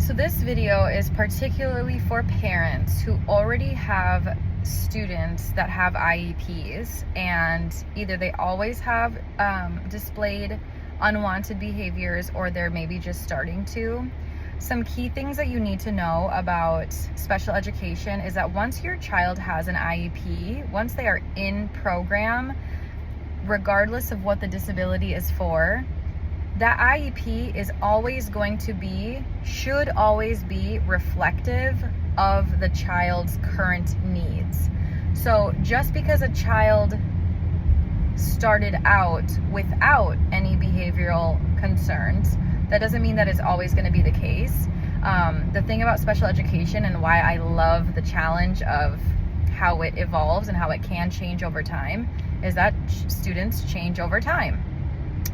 So this video is particularly for parents who already have students that have IEPs, and either they always have displayed unwanted behaviors, or they're maybe just starting to. Some key things that you need to know about special education is that once your child has an IEP, once they are in program, regardless of what the disability is for, that IEP is always going to be, should always be reflective of the child's current needs. So just because a child started out without any behavioral concerns, that doesn't mean that it's always going to be the case. The thing about special education and why I love the challenge of how it evolves and how it can change over time is that students change over time.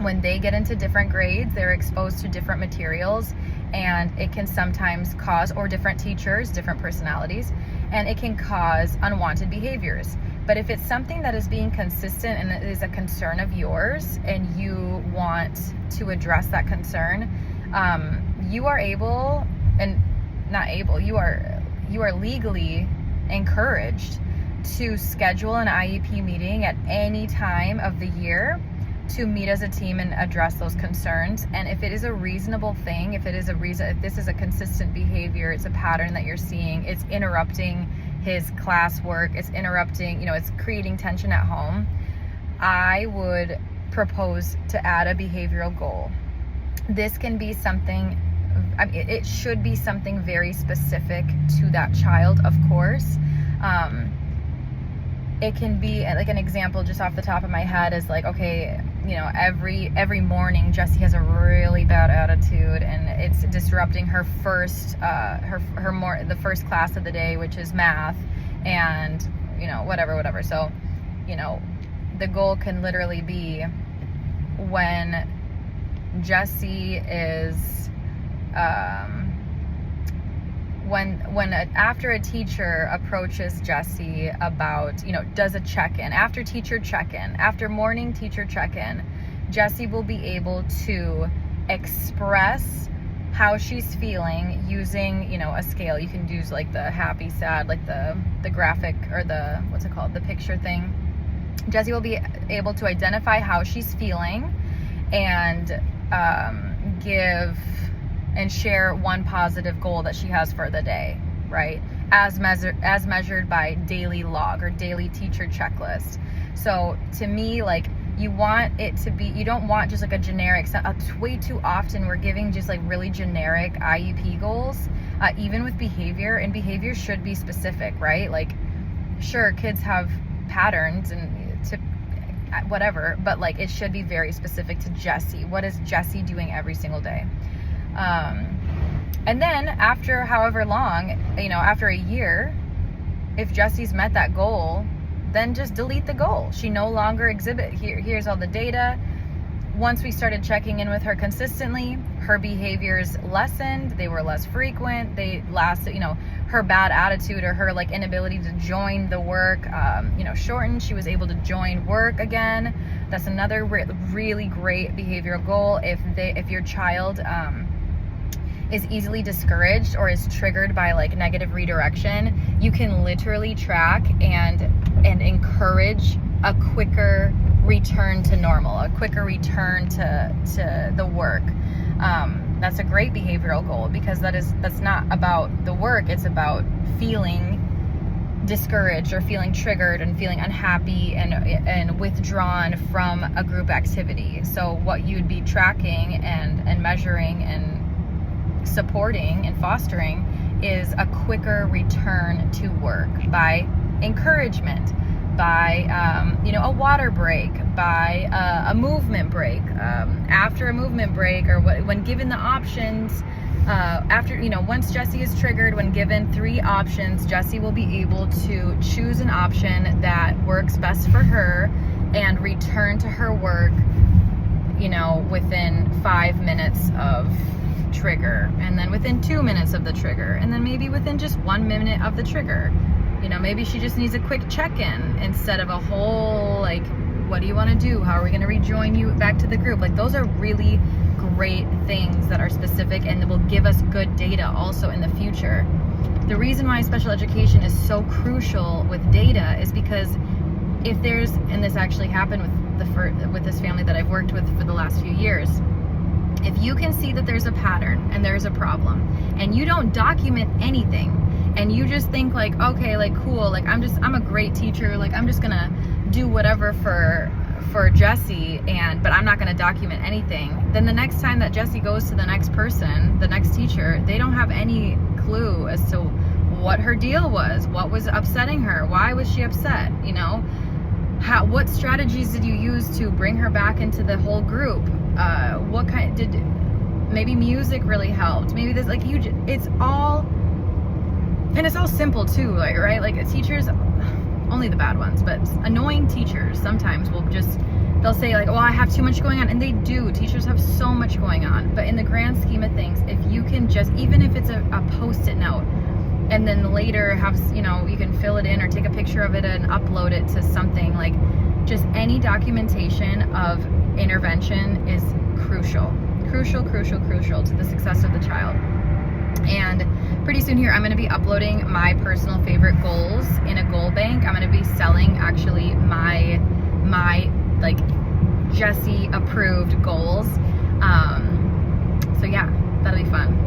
When they get into different grades, they're exposed to different materials, and it can sometimes cause, or different teachers, different personalities, and it can cause unwanted behaviors. But if it's something that is being consistent and it is a concern of yours and you want to address that concern, you are able, and not able, you are legally encouraged to schedule an IEP meeting at any time of the year to meet as a team and address those concerns. And if it is a reasonable thing, if this is a consistent behavior, it's a pattern that you're seeing, it's interrupting his classwork, it's interrupting, it's creating tension at home, I would propose to add a behavioral goal. This can be something, it should be something very specific to that child, of course. It can be like, an example just off the top of my head is like, okay, every morning Jessie has a really bad attitude and it's disrupting her first the first class of the day, which is math, and whatever. So the goal can literally be when Jessie is after a teacher approaches Jessie about, does a check-in, after teacher check-in, after morning teacher check-in, Jessie will be able to express how she's feeling using, a scale. You can use like the happy, sad, like the graphic, or the, what's it called, the picture thing. Jessie will be able to identify how she's feeling and give and share one positive goal that she has for the day, right? As measured by daily log or daily teacher checklist. So to me, like, you want it to be, you don't want just like a generic, way too often we're giving just like really generic IEP goals, even with behavior, and behavior should be specific, right? Like, sure, kids have patterns and to whatever, but like it should be very specific to Jessie. What is Jessie doing every single day? And then after however long, after a year, if Jessie's met that goal, then just delete the goal. She no longer here's all the data. Once we started checking in with her consistently, her behaviors lessened, they were less frequent, they lasted, her bad attitude or her like inability to join the work, shortened. She was able to join work again. That's another really great behavioral goal. If your child, is easily discouraged or is triggered by like negative redirection, you can literally track and encourage a quicker return to normal, a quicker return to the work. That's a great behavioral goal, because that's not about the work, it's about feeling discouraged or feeling triggered and feeling unhappy and withdrawn from a group activity. So what you'd be tracking and measuring and supporting and fostering is a quicker return to work by encouragement, by a water break, by a movement break, after a movement break, or when given the options, once Jessie is triggered, when given 3 options, Jessie will be able to choose an option that works best for her and return to her work within 5 minutes of trigger, and then within 2 minutes of the trigger, and then maybe within just 1 minute of the trigger. Maybe she just needs a quick check-in instead of a whole like, what do you want to do? How are we going to rejoin you back to the group? Like, those are really great things that are specific and will give us good data also in the future. The reason why special education is so crucial with data is because if there's, and this actually happened with this family that I've worked with for the last few years, if you can see that there's a pattern and there's a problem and you don't document anything and you just think like, okay, like cool, like I'm a great teacher, like I'm just gonna do whatever for Jessie, but I'm not gonna document anything, then the next time that Jessie goes to the next person, the next teacher, they don't have any clue as to what her deal was, what was upsetting her, why was she upset, you know? What strategies did you use to bring her back into the whole group? What kind maybe music really helped, maybe this, like it's all simple too, like, right? Like teachers, only the bad ones, but annoying teachers sometimes they'll say like, oh, I have too much going on, and they do. Teachers have so much going on, but in the grand scheme of things, if you can just, even if it's a post-it note, and then later have, you know, you can fill it in or take a picture of it and upload it to something, like just any documentation of intervention is crucial to the success of the child. And pretty soon here, I'm going to be uploading my personal favorite goals in a goal bank. I'm going to be selling actually my like Jessie approved goals. So yeah, that'll be fun.